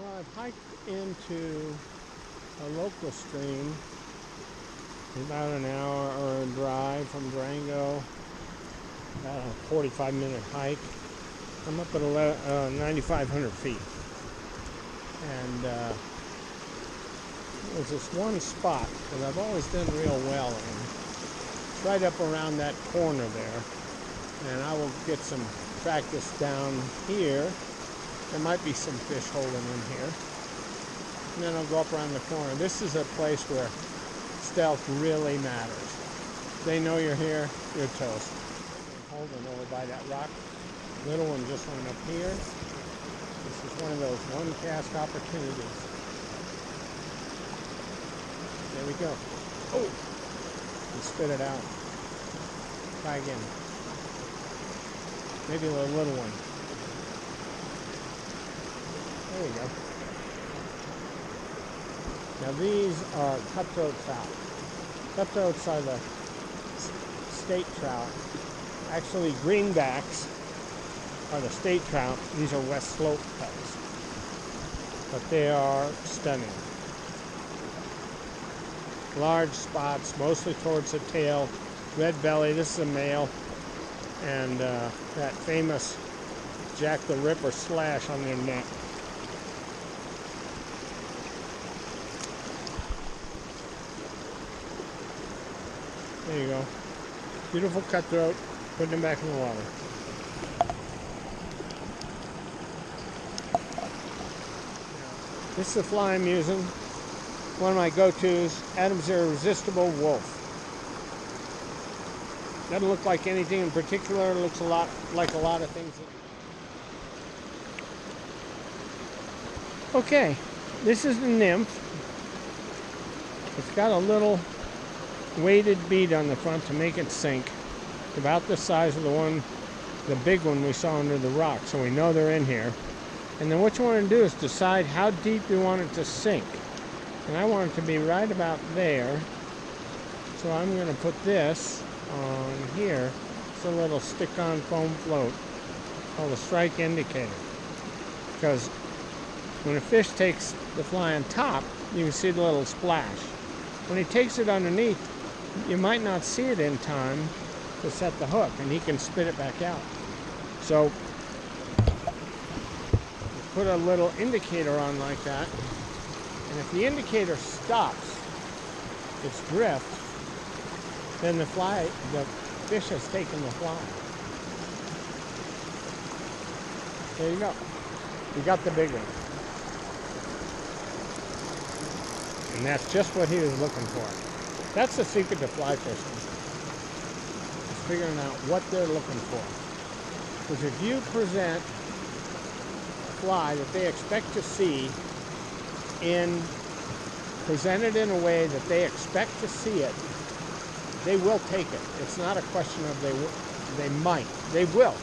Well, I've hiked into a local stream, about an hour or a drive from Durango, about a 45-minute hike. I'm up at 9,500 feet. And there's this one spot that I've always done real well in. It's right up around that corner there. And I will get some practice down here. There might be some fish holding in here. And then I'll go up around the corner. This is a place where stealth really matters. If they know you're here, you're toast. Holding over by that rock. Little one just went up here. This is one of those one cast opportunities. There we go. Oh! And spit it out. Try again. Maybe the little one. There you go. Now these are cutthroat trout. Cutthroats are the state trout. Actually, greenbacks are the state trout. These are West Slope types. But they are stunning. Large spots, mostly towards the tail. Red belly, this is a male. And that famous Jack the Ripper slash on their neck. There you go. Beautiful cutthroat, putting them back in the water. This is the fly I'm using. One of my go-tos, Adam's Irresistible Wolf. Doesn't look like anything in particular. It looks a lot like a lot of things. Okay, this is the nymph. It's got a little weighted bead on the front to make it sink. It's about the size of the big one we saw under the rock, so we know they're in here. And then what you want to do is decide how deep you want it to sink. And I want it to be right about there. So I'm going to put this on here. It's a little stick-on foam float called a strike indicator. Because when a fish takes the fly on top, you can see the little splash. When he takes it underneath, you might not see it in time to set the hook, and he can spit it back out. So put a little indicator on like that, and if the indicator stops its drift, then the fish has taken the fly. There you go. You got the big one. And that's just what he was looking for. That's the secret to fly fishing. Is figuring out what they're looking for. Because if you present a fly that they expect to see presented in a way that they expect to see it, they will take it. It's not a question of they might. They will.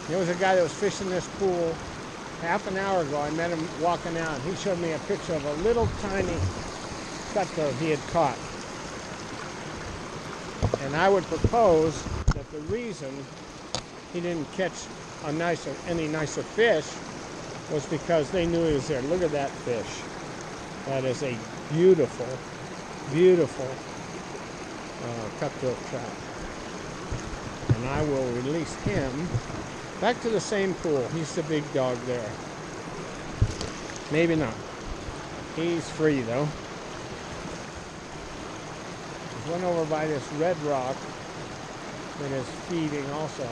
There was a guy that was fishing this pool half an hour ago. I met him walking out. He showed me a picture of a little tiny cutthroat he had caught. And I would propose that the reason he didn't catch any nicer fish was because they knew he was there. Look at that fish. That is a beautiful, beautiful cutthroat trout. And I will release him back to the same pool. He's the big dog there. Maybe not. He's free though. There's one over by this red rock that is feeding also.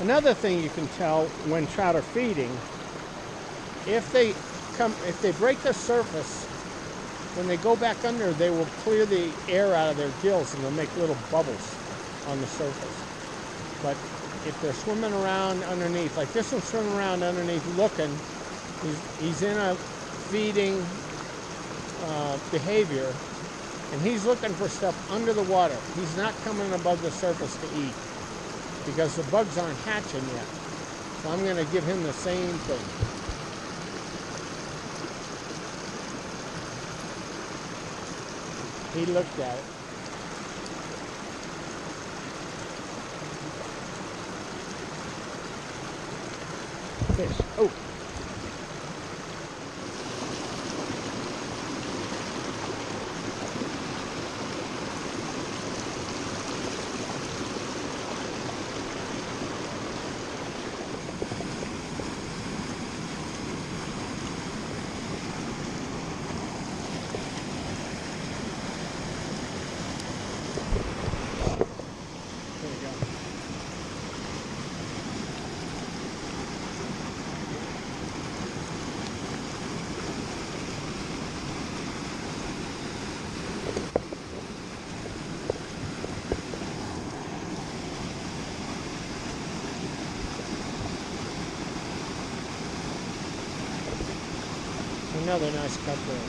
Another thing you can tell when trout are feeding, if they break the surface, when they go back under, they will clear the air out of their gills and they'll make little bubbles on the surface. But if they're swimming around underneath, like this one's swimming around underneath looking, he's in a feeding behavior, and he's looking for stuff under the water. He's not coming above the surface to eat because the bugs aren't hatching yet. So I'm going to give him the same thing. He looked at it. Fish. Oh, Another nice cut there.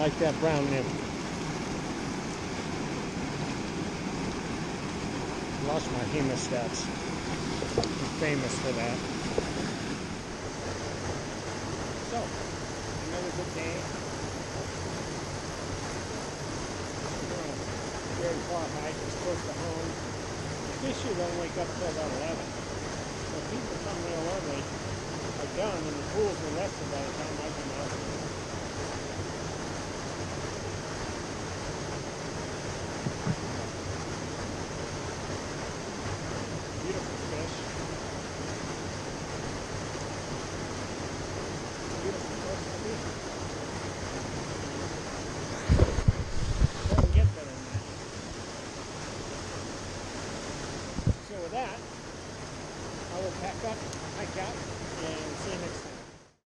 Like that brown nymph. Lost my hemostats. I'm famous for that. So, another good day. Very far hike, it's close to home. Fish here don't wake up till about 11. So people come real early are done and the pools are rested by the time I come out.